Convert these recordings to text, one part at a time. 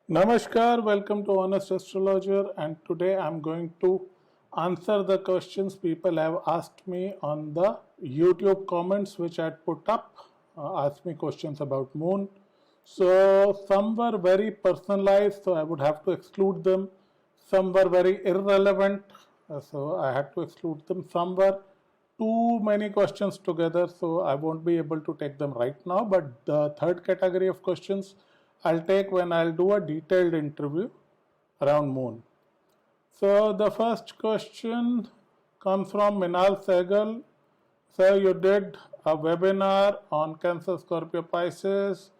Namaskar, welcome to Honest Astrologer, and today I'm going to answer the questions people have asked me on the YouTube comments which I had put up. Asked me questions about Moon. So, some were very personalized, so I would have to exclude them. Some were very irrelevant, so I had to exclude them. Some were too many questions together, so I won't be able to take them right now. But the third category of questions I'll take when I'll do a detailed interview around Moon. So the first question comes from Minal Sehgal. Sir, you did a webinar on Cancer, Scorpio, Pisces.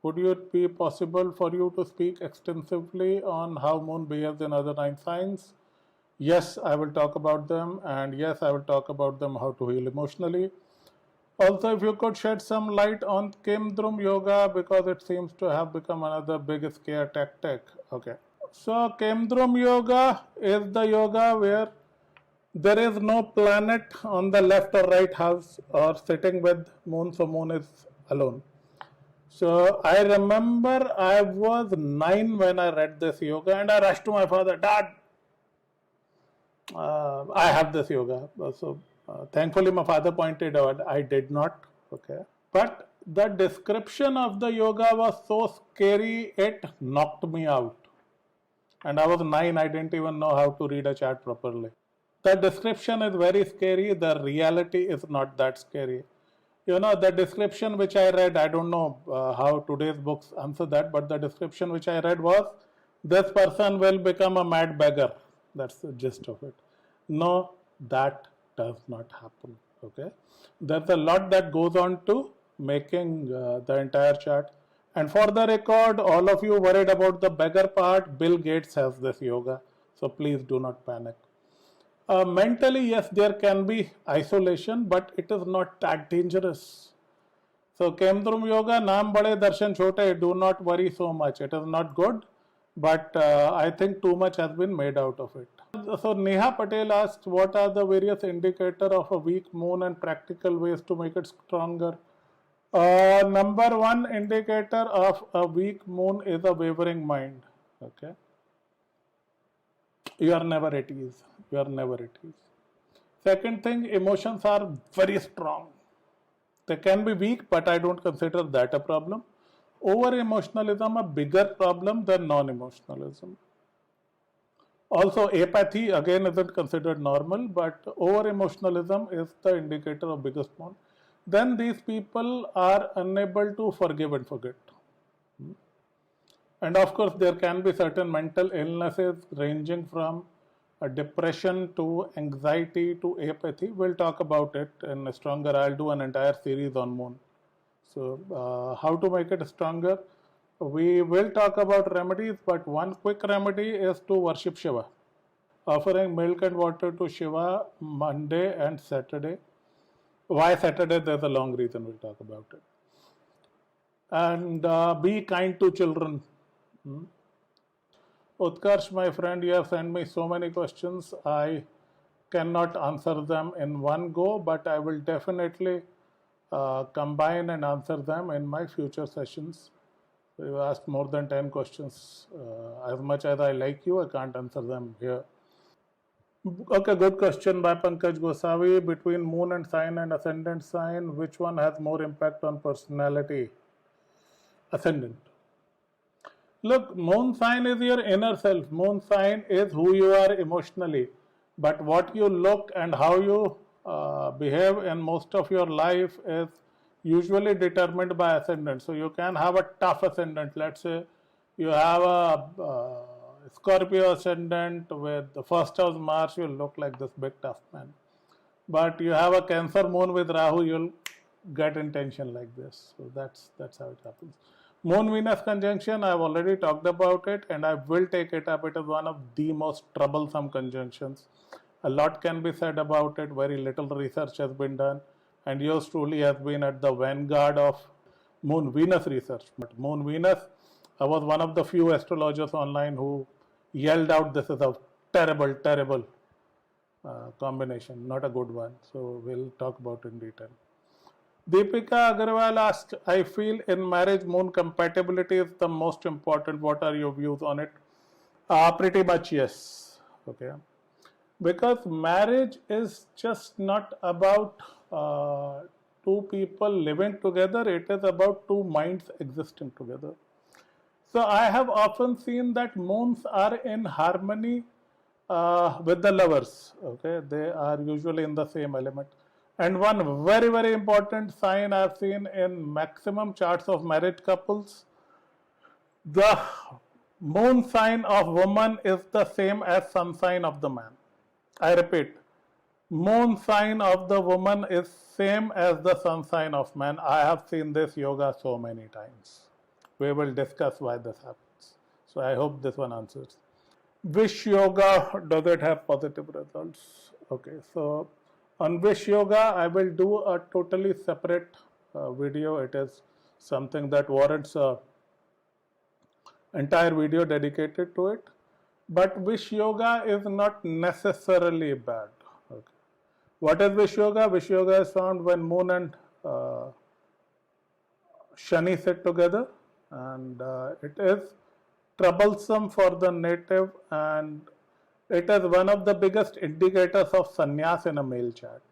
Would it be possible for you to speak extensively on how Moon behaves in other 9 signs? Yes, I will talk about them, and yes, I will talk about them how to heal emotionally. Also, if you could shed some light on Kemdrum Yoga because it seems to have become another big scare tactic. Okay. So, Kemdrum Yoga is the yoga where there is no planet on the left or right house or sitting with Moon, so Moon is alone. So, I remember I was 9 when I read this yoga and I rushed to my father, Dad, I have this yoga. So, thankfully, my father pointed out I did not. Okay, but the description of the yoga was so scary it knocked me out. And I was 9. I didn't even know how to read a chart properly. The description is very scary. The reality is not that scary. You know, the description which I read, I don't know how today's books answer that, but the description which I read was this person will become a mad beggar. That's the gist of it. No, that does not happen. Okay, there's a lot that goes on to making the entire chart. And for the record, all of you worried about the beggar part, Bill Gates has this yoga, so please do not panic. Mentally, yes, there can be isolation, but it is not that dangerous. So, Kemdrum Yoga, Naam Bade Darshan Chote, do not worry so much. It is not good, but I think too much has been made out of it. So, Neha Patel asked, what are the various indicators of a weak moon and practical ways to make it stronger? Number one indicator of a weak moon is a wavering mind. Okay. You are never at ease. You are never at ease. Second thing, emotions are very strong. They can be weak, but I don't consider that a problem. Over emotionalism a bigger problem than non-emotionalism. Also, apathy again isn't considered normal, but over emotionalism is the indicator of biggest one. Then these people are unable to forgive and forget. And of course, there can be certain mental illnesses ranging from depression to anxiety to apathy. We'll talk about it in stronger. I'll do an entire series on Moon. So, how to make it stronger? We will talk about remedies, but one quick remedy is to worship Shiva. Offering milk and water to Shiva Monday and Saturday. Why Saturday? There's a long reason, we'll talk about it. And be kind to children. Utkarsh, my friend, you have sent me so many questions. I cannot answer them in one go, but I will definitely combine and answer them in my future sessions. So you asked more than 10 questions. As much as I like you, I can't answer them here. Okay, good question by Pankaj Gosavi. Between moon and sign and ascendant sign, which one has more impact on personality? Ascendant. Look, moon sign is your inner self. Moon sign is who you are emotionally. But what you look and how you behave in most of your life is usually determined by ascendant. So you can have a tough ascendant. Let's say you have a Scorpio ascendant with the first house Mars, you'll look like this big tough man. But you have a Cancer moon with Rahu, you'll get intention like this. So that's how it happens. Moon Venus conjunction, I've already talked about it and I will take it up. It is one of the most troublesome conjunctions. A lot can be said about it, very little research has been done, and yours truly has been at the vanguard of Moon Venus research. But Moon Venus, I was one of the few astrologers online who yelled out this is a terrible, terrible combination, not a good one. So we'll talk about it in detail. Deepika Agarwal asked, I feel in marriage moon compatibility is the most important. What are your views on it? Pretty much yes. Okay. Because marriage is just not about two people living together, it is about two minds existing together. So I have often seen that moons are in harmony with the lovers. Okay, they are usually in the same element. And one very, very important sign I've seen in maximum charts of married couples, the moon sign of woman is the same as sun sign of the man. I repeat, moon sign of the woman is same as the sun sign of man. I have seen this yoga so many times. We will discuss why this happens. So I hope this one answers. Vish Yoga, does it have positive results? Okay, so on Vish Yoga, I will do a totally separate video. It is something that warrants a entire video dedicated to it. But Vish Yoga is not necessarily bad. Okay. What is Vish Yoga? Vish Yoga is found when Moon and Shani sit together, and it is troublesome for the native, and it is one of the biggest indicators of sannyas in a male chart.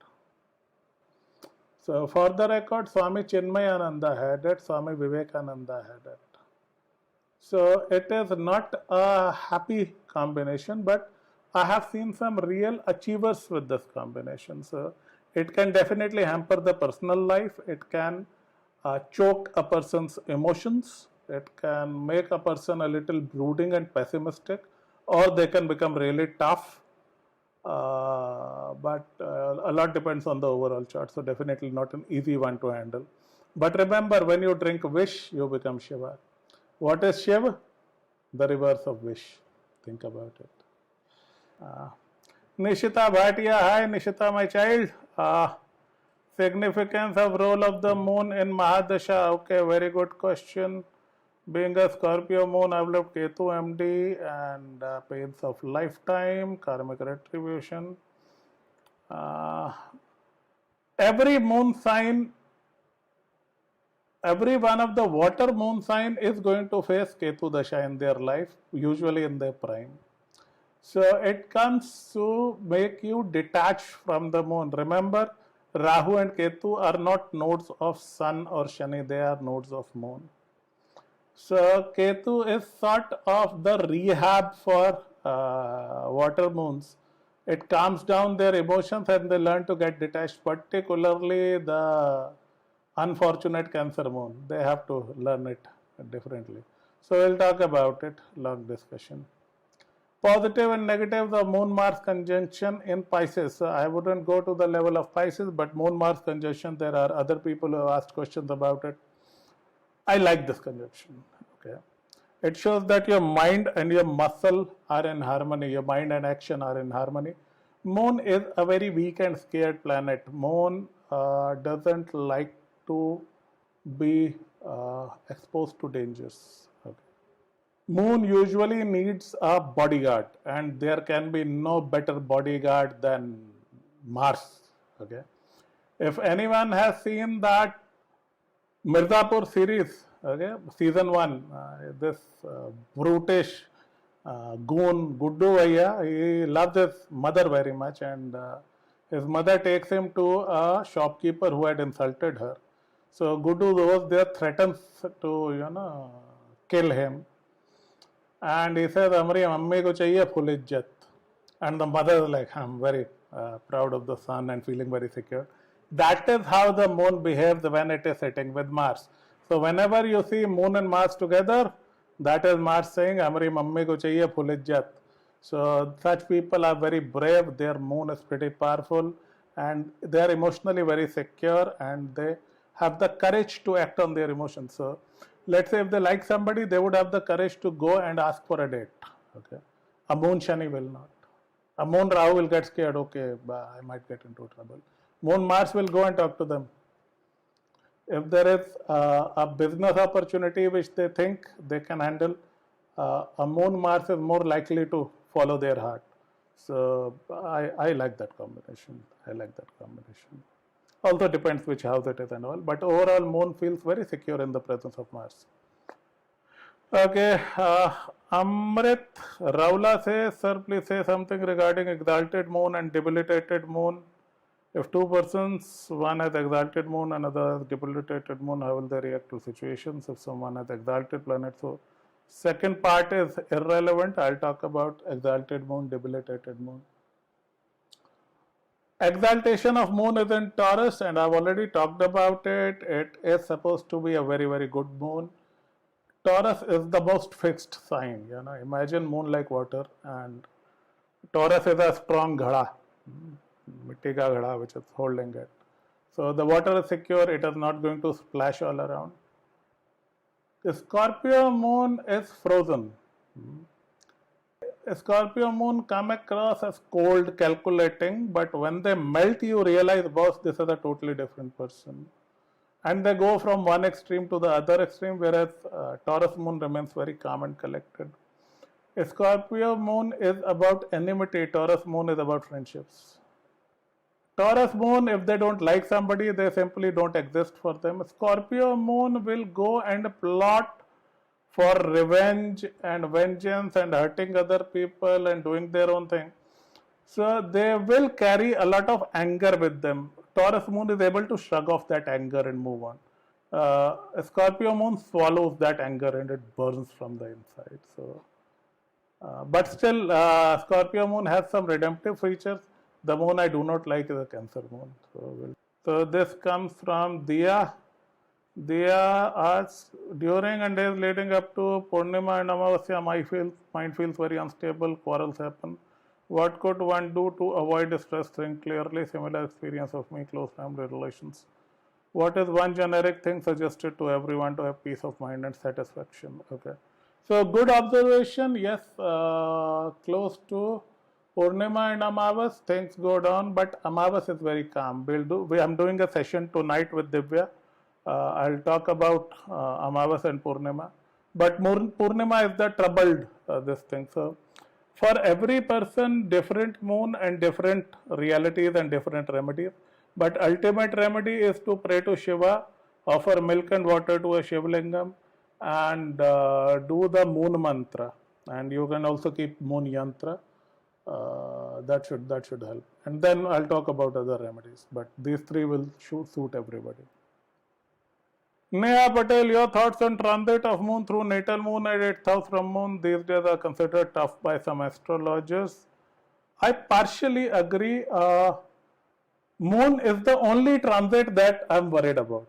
So for the record, Swami Chinmayananda had it, Swami Vivekananda had it. So it is not a happy combination, but I have seen some real achievers with this combination. So it can definitely hamper the personal life. It can choke a person's emotions. It can make a person a little brooding and pessimistic, or they can become really tough. But a lot depends on the overall chart. So definitely not an easy one to handle. But remember, when you drink Vish, you become Shiva. What is Shiva? The reverse of Vish. Think about it. Nishita Bhatia, hi Nishita, my child. Significance of role of the moon in Mahadasha. Okay, very good question. Being a Scorpio moon, I've lived Ketu MD and pains of lifetime, karmic retribution. Every moon sign, every one of the water moon sign is going to face Ketu Dasha in their life, usually in their prime. So it comes to make you detach from the moon. Remember, Rahu and Ketu are not nodes of Sun or Shani, they are nodes of moon. So Ketu is sort of the rehab for water moons. It calms down their emotions and they learn to get detached, particularly the unfortunate Cancer moon. They have to learn it differently. So we'll talk about it, long discussion. Positive and negatives of Moon-Mars conjunction in Pisces. So I wouldn't go to the level of Pisces, but Moon-Mars conjunction, there are other people who have asked questions about it. I like this conjunction. Okay, it shows that your mind and your muscle are in harmony. Your mind and action are in harmony. Moon is a very weak and scared planet. Moon doesn't like to be exposed to dangers. Okay. Moon usually needs a bodyguard, and there can be no better bodyguard than Mars. Okay, if anyone has seen that Mirzapur series, okay, season 1, this brutish goon Guddu Vaya, he loves his mother very much, and his mother takes him to a shopkeeper who had insulted her. So Guddu goes there, threatens to kill him, and he says, "Amri mammi ko chahiye full izzat," and the mother is like, "I'm very proud of the son and feeling very secure." That is how the moon behaves when it is sitting with Mars. So whenever you see moon and Mars together, that is Mars saying, "Amri mammi ko chahiye full izzat." So such people are very brave. Their moon is pretty powerful, and they are emotionally very secure, and they have the courage to act on their emotions. So let's say if they like somebody, they would have the courage to go and ask for a date. Okay, a moon Shani will not. A moon Rahu will get scared. Okay, I might get into trouble. Moon Mars will go and talk to them. If there is a business opportunity which they think they can handle, a Moon Mars is more likely to follow their heart. So I like that combination. I like that combination. Also depends which house it is and all, but overall moon feels very secure in the presence of Mars. Okay, Amrit Raula says, sir, please say something regarding exalted moon and debilitated moon. If two persons, one has exalted moon, another has debilitated moon, how will they react to situations? If someone has exalted planet, so second part is irrelevant. I'll talk about exalted moon, debilitated moon. Exaltation of moon is in Taurus, and I've already talked about it. It is supposed to be a very, very good moon. Taurus is the most fixed sign. Imagine moon like water, and Taurus is a strong ghada, mitti ka ghada, which is holding it. So the water is secure. It is not going to splash all around. The Scorpio moon is frozen. Scorpio moon come across as cold, calculating, but when they melt, you realize, boss, this is a totally different person. And they go from one extreme to the other extreme, whereas Taurus moon remains very calm and collected. Scorpio moon is about enmity, Taurus moon is about friendships. Taurus moon, if they don't like somebody, they simply don't exist for them. Scorpio moon will go and plot for revenge and vengeance and hurting other people and doing their own thing. So they will carry a lot of anger with them. Taurus moon is able to shrug off that anger and move on. Scorpio moon swallows that anger and it burns from the inside. So, but still, Scorpio moon has some redemptive features. The moon I do not like is a Cancer moon. So this comes from Diya. Diya asks, during and days leading up to Poornima and Amavasya, my mind feels very unstable, quarrels happen. What could one do to avoid stress? Think clearly. Similar experience of me, close family relations. What is one generic thing suggested to everyone to have peace of mind and satisfaction? Okay. So good observation. Yes, close to Poornima and Amawas, things go down, but Amawas is very calm. I'm doing a session tonight with Divya. I'll talk about Amawas and Poornima. But Poornima is the troubled this thing. So for every person, different moon and different realities and different remedies. But ultimate remedy is to pray to Shiva, offer milk and water to a Shivlingam, and do the moon mantra. And you can also keep moon yantra. That should help. And then I'll talk about other remedies. But these three will suit everybody. Neha Patel, your thoughts on transit of moon through natal moon and 8th house from moon these days are considered tough by some astrologers. I partially agree. Moon is the only transit that I'm worried about.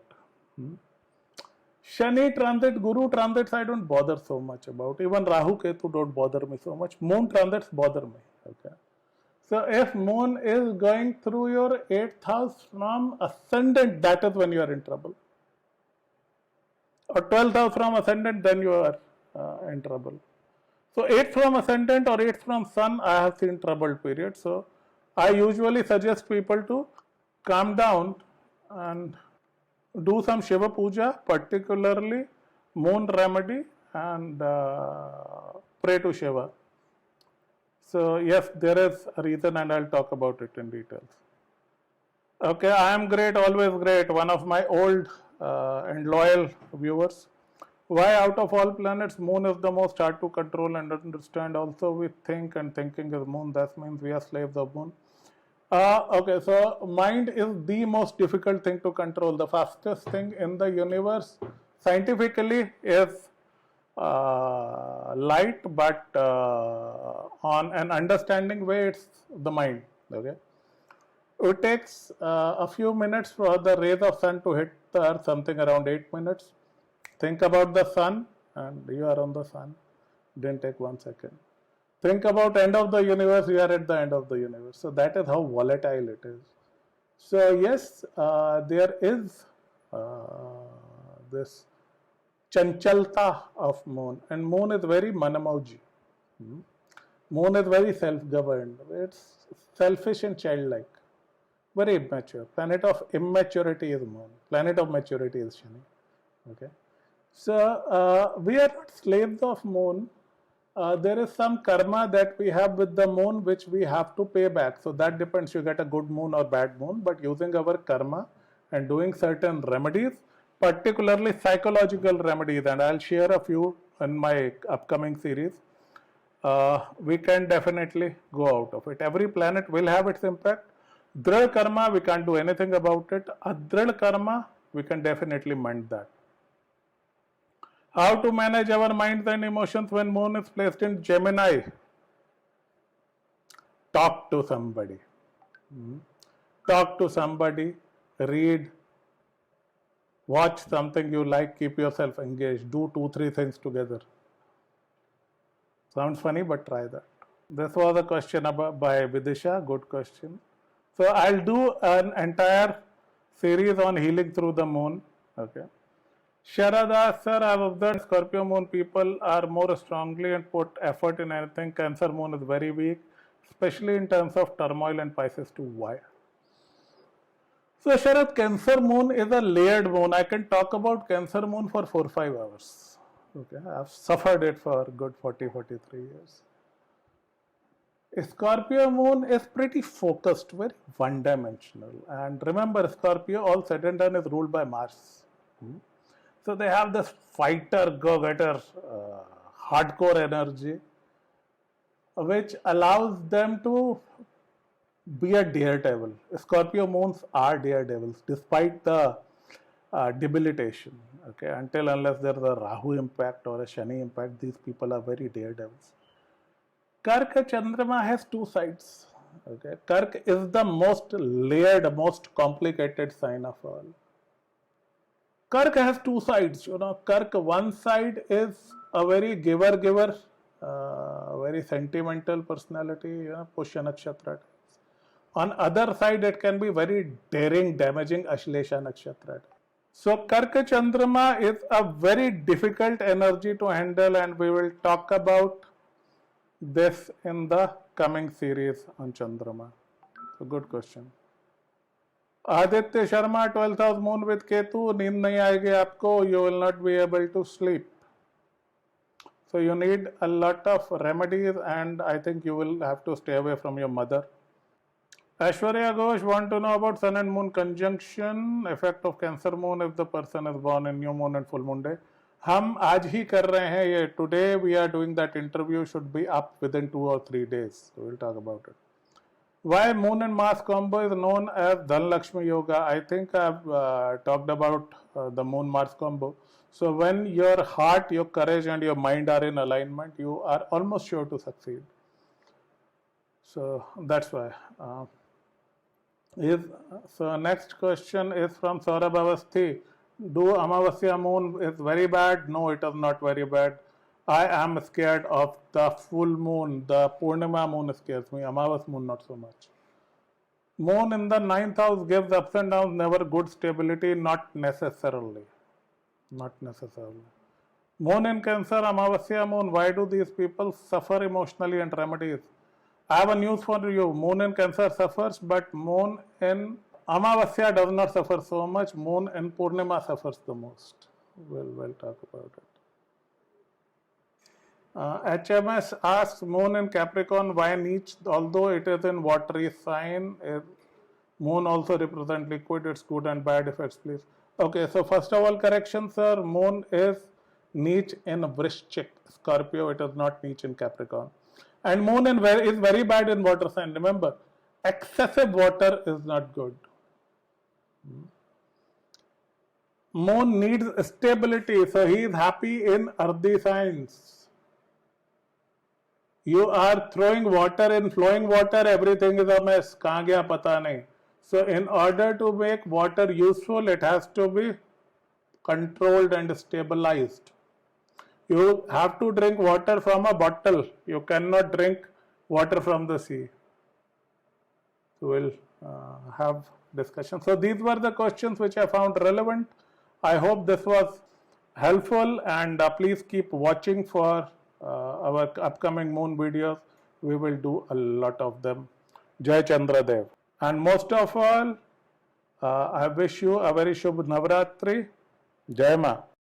Shani transit, Guru transits, I don't bother so much about. Even Rahu Ketu don't bother me so much. Moon transits bother me. Okay. So if moon is going through your 8th house from ascendant, that is when you are in trouble. Or 12th house from ascendant, then you are in trouble. So 8th from ascendant or 8th from sun, I have seen troubled periods. So I usually suggest people to calm down and do some Shiva Puja, particularly moon remedy, and pray to Shiva. So yes, there is a reason and I'll talk about it in details. Okay, I am great, always great. One of my old and loyal viewers. Why out of all planets, moon is the most hard to control and understand. Also, we think and thinking is moon. That means we are slaves of moon. Okay, so mind is the most difficult thing to control. The fastest thing in the universe scientifically is light, but on an understanding way, it's the mind. Okay. It takes a few minutes for the rays of sun to hit the earth, something around 8 minutes. Think about the sun and you are on the sun. Didn't take 1 second. Think about end of the universe, you are at the end of the universe. So that is how volatile it is. So yes, there is this chanchalta of moon, and moon is very manamauji. Moon is very self-governed. It's selfish and childlike. Very immature. Planet of immaturity is moon. Planet of maturity is Shani. Okay. So we are not slaves of moon. There is some karma that we have with the moon which we have to pay back. So that depends. You get a good moon or bad moon. But using our karma, and doing certain remedies, particularly psychological remedies, and I'll share a few in my upcoming series, we can definitely go out of it. Every planet will have its impact. Dhril karma, we can't do anything about it. Adhril karma, we can definitely mend that. How to manage our minds and emotions when Moon is placed in Gemini? Talk to somebody. Talk to somebody, read, watch something you like, keep yourself engaged, do 2-3 things together. Sounds funny, but try that. This was a question by Vidisha, good question. So I'll do an entire series on healing through the moon. Okay. Sharada, sir, I've observed Scorpio moon people are more strongly and put effort in anything. Cancer moon is very weak, especially in terms of turmoil, and Pisces too. Why? So Sharad, Cancer moon is a layered moon. I can talk about Cancer moon for 4-5 hours. Okay, I've suffered it for good 40-43 years. Scorpio moon is pretty focused, very one-dimensional. And remember, Scorpio, all said and done, is ruled by Mars. So they have this fighter, go-getter, hardcore energy, which allows them to be a daredevil. Scorpio moons are daredevils, despite the debilitation. Okay, unless there is a Rahu impact or a Shani impact, these people are very daredevils. Karka Chandrama has two sides. Okay, Kark is the most layered, most complicated sign of all. Kark has two sides. Kark, one side is a very giver, very sentimental personality, Pushya Nakshatra. On other side, it can be very daring, damaging, Ashlesha Nakshatra. So Karka Chandrama is a very difficult energy to handle, and we will talk about this in the coming series on Chandrama. So good question. Aditya Sharma, 12th house moon with Ketu, नींद नहीं आएगी आपको, you will not be able to sleep. So you need a lot of remedies, and I think you will have to stay away from your mother. Aishwarya Ghosh want to know about Sun and Moon conjunction, effect of Cancer moon if the person is born in new moon and full moon day. हम आज ही कर रहे हैं ये. Today we are doing that interview, should be up within 2 or 3 days. So we'll talk about it. Why Moon and Mars combo is known as Dhan Lakshmi Yoga? I think I've talked about the Moon Mars combo. So when your heart, your courage and your mind are in alignment, you are almost sure to succeed. So that's why. So next question is from Saurabh Avasthi. Do Amavasya moon is very bad? No, it is not very bad. I am scared of the full moon. The Poornima moon scares me. Amawas moon not so much. Moon in the 9th house gives ups and downs, never good stability. Not necessarily. Not necessarily. Moon in Cancer, Amavasya moon. Why do these people suffer emotionally, and remedies? I have a news for you. Moon in Cancer suffers, but Moon in Amavasya does not suffer so much. Moon in Poornima suffers the most. We'll talk about it. HMS asks, Moon in Capricorn, why niche? Although it is in watery sign, Moon also represents liquid, its good and bad effects, please. Okay, so first of all, correction, sir. Moon is niche in Vrishchik, Scorpio. It is not niche in Capricorn. And Moon is very bad in water sign. Remember, excessive water is not good. Moon needs stability, so he is happy in earthy signs. You are throwing water in flowing water, everything is a mess. Kahan gaya pata nahi. So in order to make water useful, it has to be controlled and stabilized. You have to drink water from a bottle. You cannot drink water from the sea. So we'll have discussion. So these were the questions which I found relevant. I hope this was helpful, and please keep watching for our upcoming moon videos. We will do a lot of them. Jai Chandra Dev. And most of all, I wish you a very Shubh Navratri. Jai Ma.